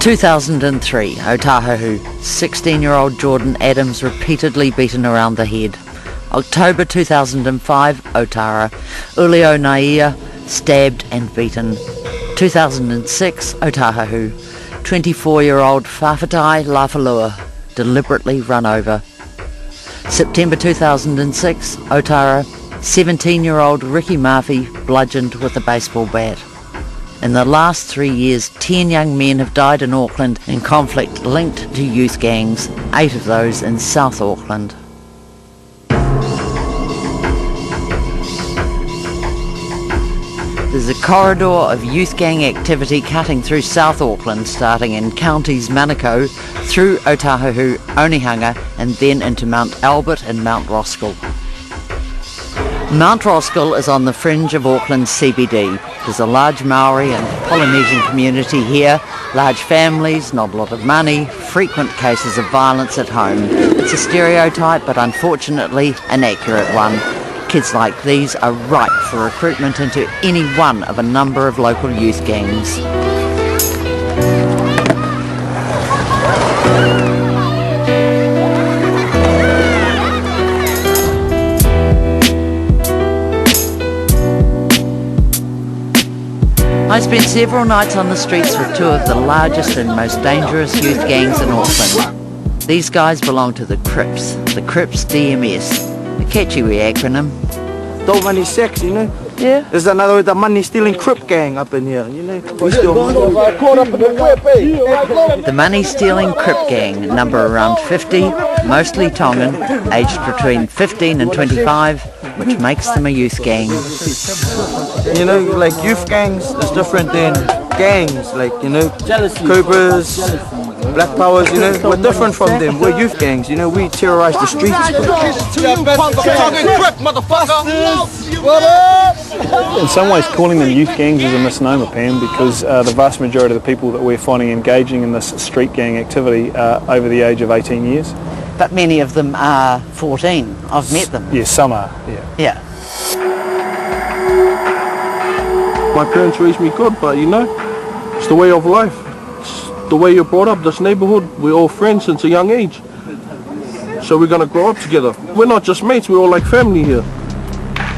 2003, Otahu, 16-year-old Jordan Adams repeatedly beaten around the head. October 2005, Otara, Ulio Naia, stabbed and beaten. 2006, Otahu, 24-year-old Whawhatai Lafalua, deliberately run over. September 2006, Otara, 17-year-old Ricky Murphy, bludgeoned with a baseball bat. In the last 3 years, 10 young men have died in Auckland in conflict linked to youth gangs, 8 of those in South Auckland. There's a corridor of youth gang activity cutting through South Auckland, starting in counties Manukau, through Otahu, Onehunga, and then into Mount Albert and Mount Roskill. Mount Roskill is on the fringe of Auckland's CBD. There's a large Maori and Polynesian community here, large families, not a lot of money, frequent cases of violence at home. It's a stereotype, but unfortunately an accurate one. Kids like these are ripe for recruitment into any one of a number of local youth gangs. I spent several nights on the streets with 2 of the largest and most dangerous youth gangs in Auckland. These guys belong to the Crips DMS, a catchy wee acronym. Don't money sex, you know? Yeah. There's another the money stealing Crip gang up in here, you know? The money stealing Crip gang number around 50, mostly Tongan, aged between 15 and 25, which makes them a youth gang. You know, like youth gangs is different than gangs, like, you know, Cobras, Black Powers, you know, we're different from them. We're youth gangs, you know, we terrorize the streets. In some ways, calling them youth gangs is a misnomer, Pam, because the vast majority of the people that we're finding engaging in this street gang activity are over the age of 18 years. But many of them are 14. I've met them. Yes, some are, yeah. My parents raised me good, but you know, it's the way of life. It's the way you're brought up. This neighborhood, we're all friends since a young age. So we're going to grow up together. We're not just mates, we're all like family here.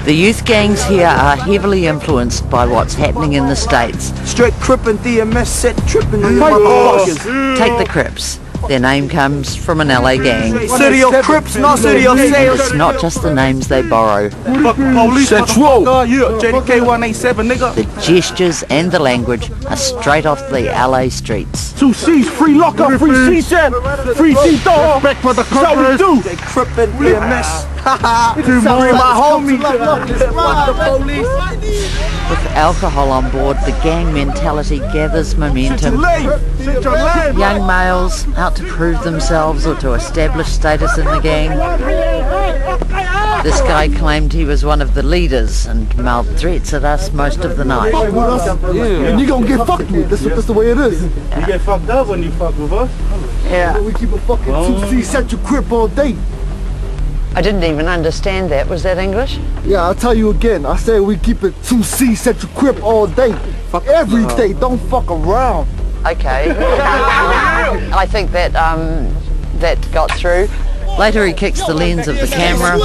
The youth gangs here are heavily influenced by what's happening in the States. Straight Crip and DMS set tripping on you motherfuckers. Take the Crips. Their name comes from an LA gang. City of Crips, not City of Sales. It's not just the names they borrow. Central. JDK 187, nigga. The gestures and the language are straight off the LA streets. 2 C's, free lockup, free C-Chan, free C-Dog. Respect for the conquerors. They Crip and DMS. Free my homies. Fuck the police. With alcohol on board, the gang mentality gathers momentum. Young males out to prove themselves or to establish status in the gang. This guy claimed he was one of the leaders and mouthed threats at us most of the night. And you're gonna get fucked with. That's the way it is. You get fucked up when you fuck with us. Yeah. We keep a fucking 2C Central Crip all day. I didn't even understand that. Was that English? Yeah, I'll tell you again. I said we keep it 2C Central Crip all day. Fuck every day. Don't fuck around. Okay. I think that that got through. Later he kicks the lens of the camera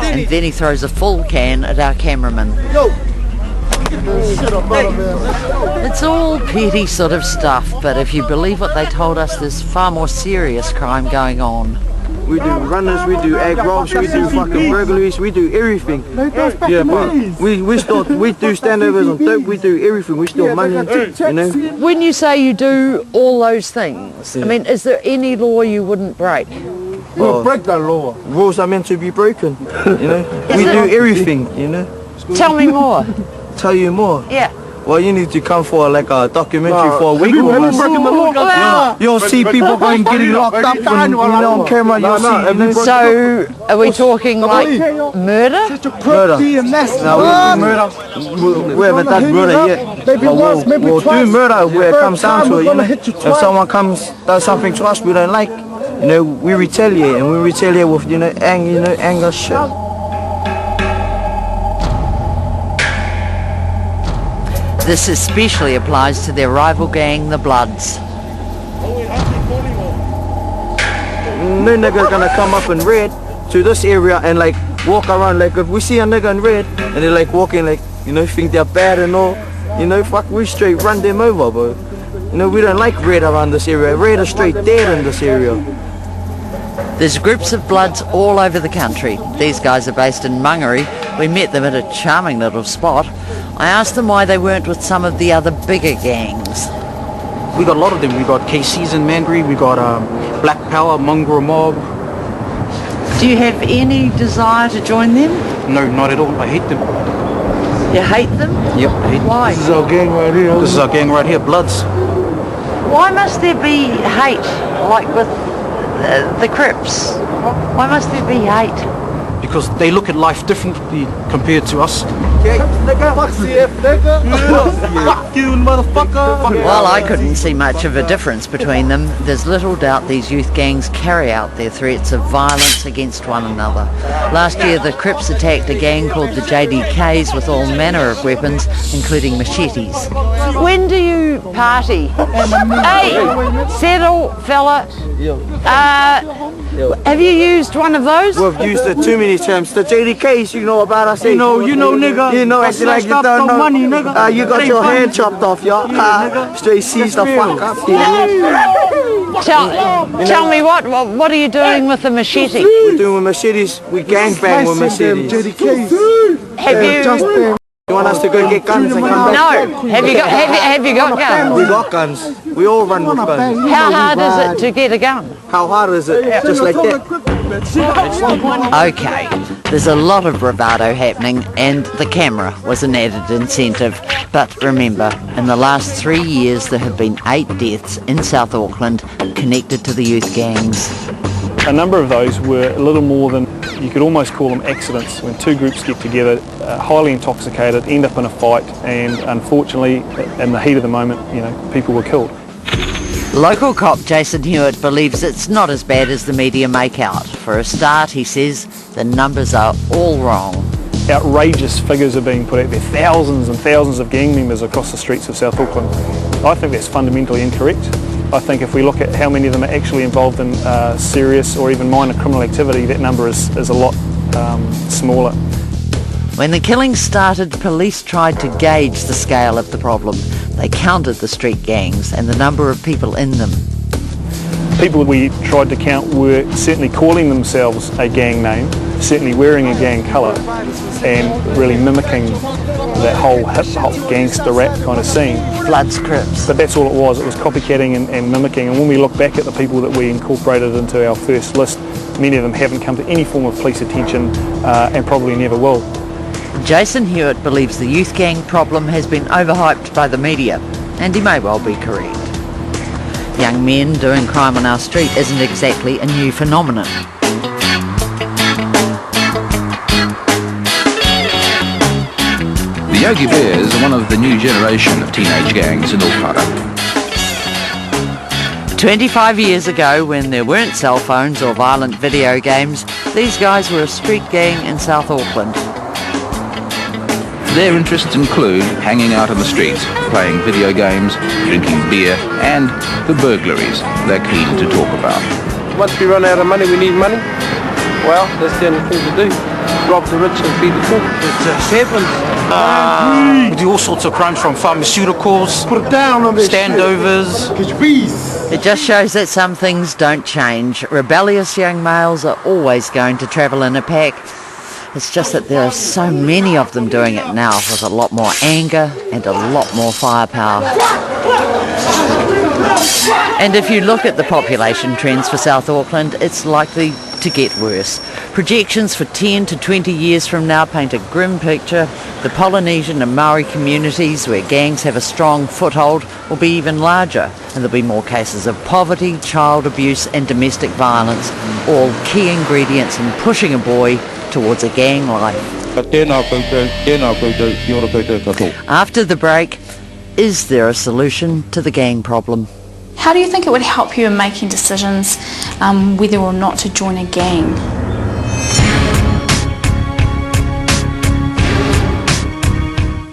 and then he throws a full can at our cameraman. It's all petty sort of stuff, but if you believe what they told us, there's far more serious crime going on. We do runners, we do egg robs, we do fucking burglaries, we do everything. Yeah, but we do standovers on dope, we do everything, we steal money, you know. When you say you do all those things, I mean, is there any law you wouldn't break? We'll break that law. Rules are meant to be broken, you know. We do everything, you know. Tell me more. Tell you more. Yeah. Well, you need to come for like a documentary for a week. Have you breaking the law? Well, You'll see people going getting locked up and on camera. You'll see. so, are we talking like murder? Murder. No, we haven't done murder yet. But we'll do murder where it comes down to it, you know. If someone does something to us we don't like, you know, we retaliate, and we retaliate with, anger shit. This especially applies to their rival gang, the Bloods. No nigga gonna come up in red to this area and like walk around. Like if we see a nigga in red and they're like walking like, you know, think they're bad and all, you know, fuck, we straight run them over, bro. You know, we don't like red around this area. Red is straight dead in this area. There's groups of Bloods all over the country. These guys are based in Mongrel. We met them at a charming little spot. I asked them why they weren't with some of the other bigger gangs. We got a lot of them. We got KC's in Mongrel. We got Black Power, Mongrel Mob. Do you have any desire to join them? No, not at all. I hate them. You hate them? Yep, I hate them. Why? This is our gang right here. This is our gang right here, Bloods. Why must there be hate, like with the Crips? Why must there be hate? Because they look at life differently compared to us. Fuck you, motherfucker. Well, I couldn't see much of a difference between them. There's little doubt these youth gangs carry out their threats of violence against one another. Last year, the Crips attacked a gang called the JDKs with all manner of weapons, including machetes. When do you party? Hey, settle, fella. Have you used one of those? We've used it too many times. The JDKs, you know about us. You know, nigga. You know, acting like you don't know. Money, nigga. You got your hand chopped off, y'all. Straight seized the fuck up. Tell me what are you doing with the machete? We're doing with machetes. We gangbang with machetes. Have you? You want us to go get guns and come back? No. Have you got guns? We got guns. We all run with guns. How hard is it to get a gun? How hard is it? Just like that. Okay, there's a lot of bravado happening and the camera was an added incentive. But remember, in the last 3 years there have been 8 deaths in South Auckland connected to the youth gangs. A number of those were a little more than, you could almost call them accidents, when two groups get together, highly intoxicated, end up in a fight, and unfortunately, in the heat of the moment, you know, people were killed. Local cop Jason Hewitt believes it's not as bad as the media make out. For a start, he says the numbers are all wrong. Outrageous figures are being put out there, thousands and thousands of gang members across the streets of South Auckland. I think that's fundamentally incorrect. I think if we look at how many of them are actually involved in serious or even minor criminal activity, that number is a lot smaller. When the killings started, police tried to gauge the scale of the problem. They counted the street gangs and the number of people in them. People we tried to count were certainly calling themselves a gang name, certainly wearing a gang colour, and really mimicking that whole hip-hop gangster rap kind of scene. Bloods, Crips. But that's all it was mimicking and mimicking. And when we look back at the people that we incorporated into our first list, many of them haven't come to any form of police attention and probably never will. Jason Hewitt believes the youth gang problem has been overhyped by the media, and he may well be correct. Young men doing crime on our street isn't exactly a new phenomenon. The Yogi Bears are one of the new generation of teenage gangs in Okara. 25 years ago, when there weren't cell phones or violent video games, these guys were a street gang in South Auckland. Their interests include hanging out on the streets, playing video games, drinking beer, and the burglaries they're keen to talk about. Once we run out of money, we need money. Well, that's the only thing to do. Rob the rich and feed the poor. It just happens. We do all sorts of crimes, from pharmaceuticals, Put it down on this standovers. Get your bees. It just shows that some things don't change. Rebellious young males are always going to travel in a pack. It's just that there are so many of them doing it now with a lot more anger and a lot more firepower. And if you look at the population trends for South Auckland, it's likely to get worse. Projections for 10 to 20 years from now paint a grim picture. The Polynesian and Maori communities where gangs have a strong foothold will be even larger, and there'll be more cases of poverty, child abuse and domestic violence, all key ingredients in pushing a boy towards a gang life. After the break, is there a solution to the gang problem? How do you think it would help you in making decisions whether or not to join a gang?